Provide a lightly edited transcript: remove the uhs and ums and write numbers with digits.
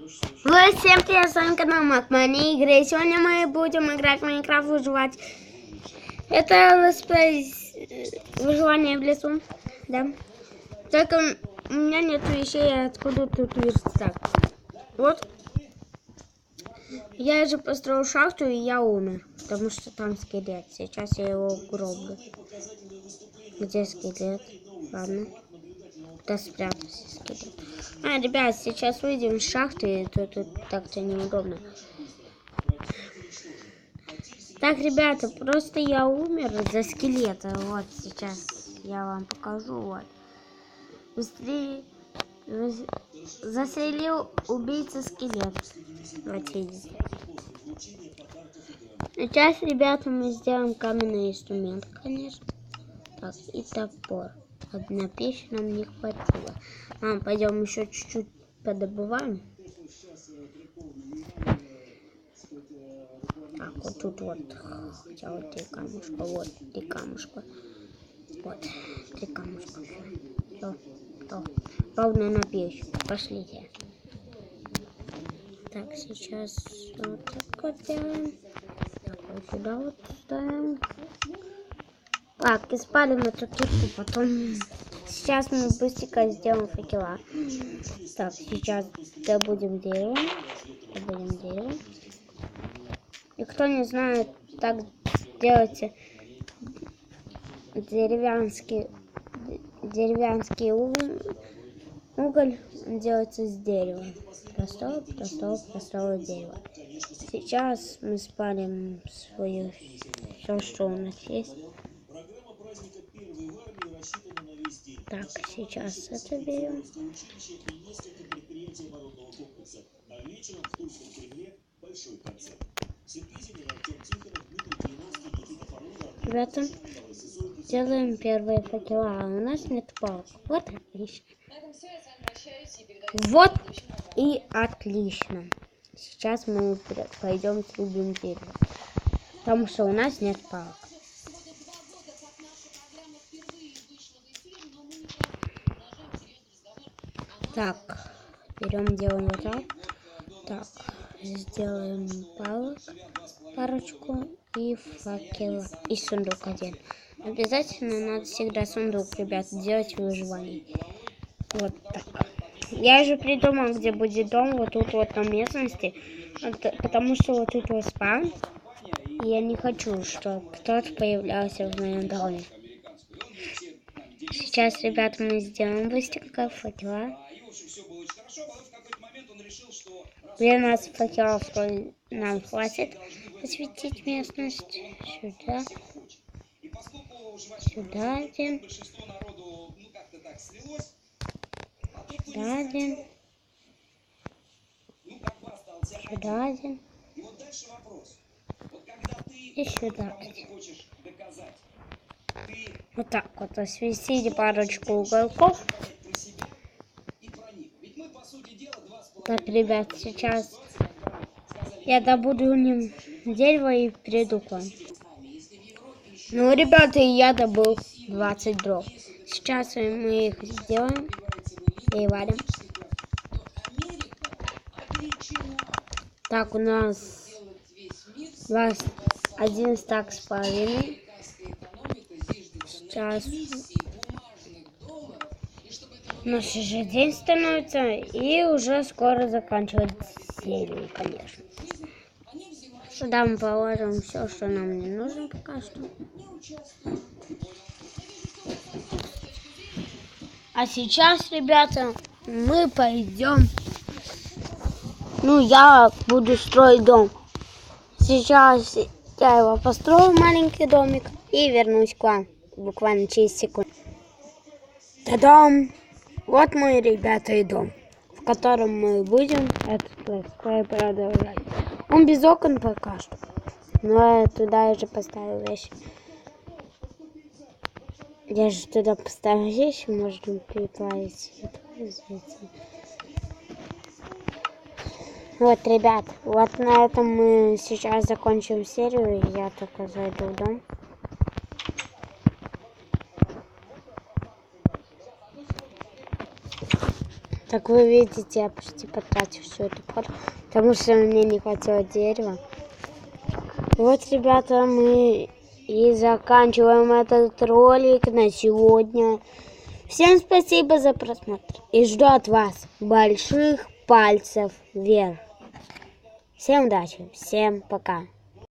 Всем привет, с вами канал Макмани игры. И сегодня мы будем играть в Майнкрафт, выживать. Это летсплей выживание в лесу, да. Только у меня нет вещей, откуда тут верстак. Вот. Я же построил шахту, и я умер, потому что там скелет. Сейчас я его гроблю. Где скелет? Ладно. Куда спрятался скелет? Ребят, сейчас выйдем из шахты, и тут так-то неудобно. Так, ребята, просто я умер из-за скелета. Вот сейчас я вам покажу. Вот. Быстрее застрелил убийца скелет. Вот видите. Сейчас, ребята, мы сделаем каменный инструмент, конечно. Так, и топор. Одна печь нам не хватило. Пойдем еще чуть-чуть подобываем. Так, вот тут вот. Хотя вот 3 камушка. Вот 3 камушка. Вот 3 камушка. Все. Ровно на печь. Пошлите. Так, сейчас вот так вот делаем. Так, вот сюда вот ставим. Так, и спалим эту турку, потом... Сейчас мы быстренько сделаем факела. Так, сейчас добудем дерево. И кто не знает, так делайте деревянский уголь делается с дерева. Простого дерева. Сейчас мы спалим свое все, что у нас есть. Так, сейчас это берем. Ребята, делаем первые факела, а у нас нет палок. Вот отлично. Вот и отлично. Сейчас мы пойдем срубим дерево, потому что у нас нет палок. Так, берем, делаем вот так. Так, сделаем палок парочку и факела, и сундук один. Обязательно надо всегда сундук, ребят, делать выживание. Вот так. Я же придумал, где будет дом, вот тут вот на местности, потому что вот тут вот спам. И я не хочу, чтобы кто-то появлялся в моем доме. Сейчас, ребята, мы сделаем быстренько факела. 12 факелов нам хватит осветить местность. Сюда один. Сюда один. Сюда один. И сюда один. Вот так вот осветили парочку уголков. Так, ребят, сейчас я добуду дерево и приду к вам. Ну, ребята, я добыл 20 дров. Сейчас мы их сделаем и варим. Так, у нас 1 стак с половиной. Сейчас у нас уже день становится, и уже скоро заканчивать серию, конечно. Сюда мы положим все, что нам не нужно пока что. А сейчас, ребята, мы пойдем. Ну, я буду строить дом. Сейчас я его построю, маленький домик, и вернусь к вам буквально через секунду. Та-дам! Вот мой, ребята, и дом, в котором мы будем этот летсплей продолжать. Он без окон пока что, но я туда уже поставил вещи. Я же туда поставил вещи, можно переплавить. Вот, ребят, вот на этом мы сейчас закончим серию. Я только зайду в дом. Так вы видите, я почти потратил всю эту пору, потому что мне не хватило дерева. Вот, ребята, мы и заканчиваем этот ролик на сегодня. Всем спасибо за просмотр и жду от вас больших пальцев вверх. Всем удачи, всем пока.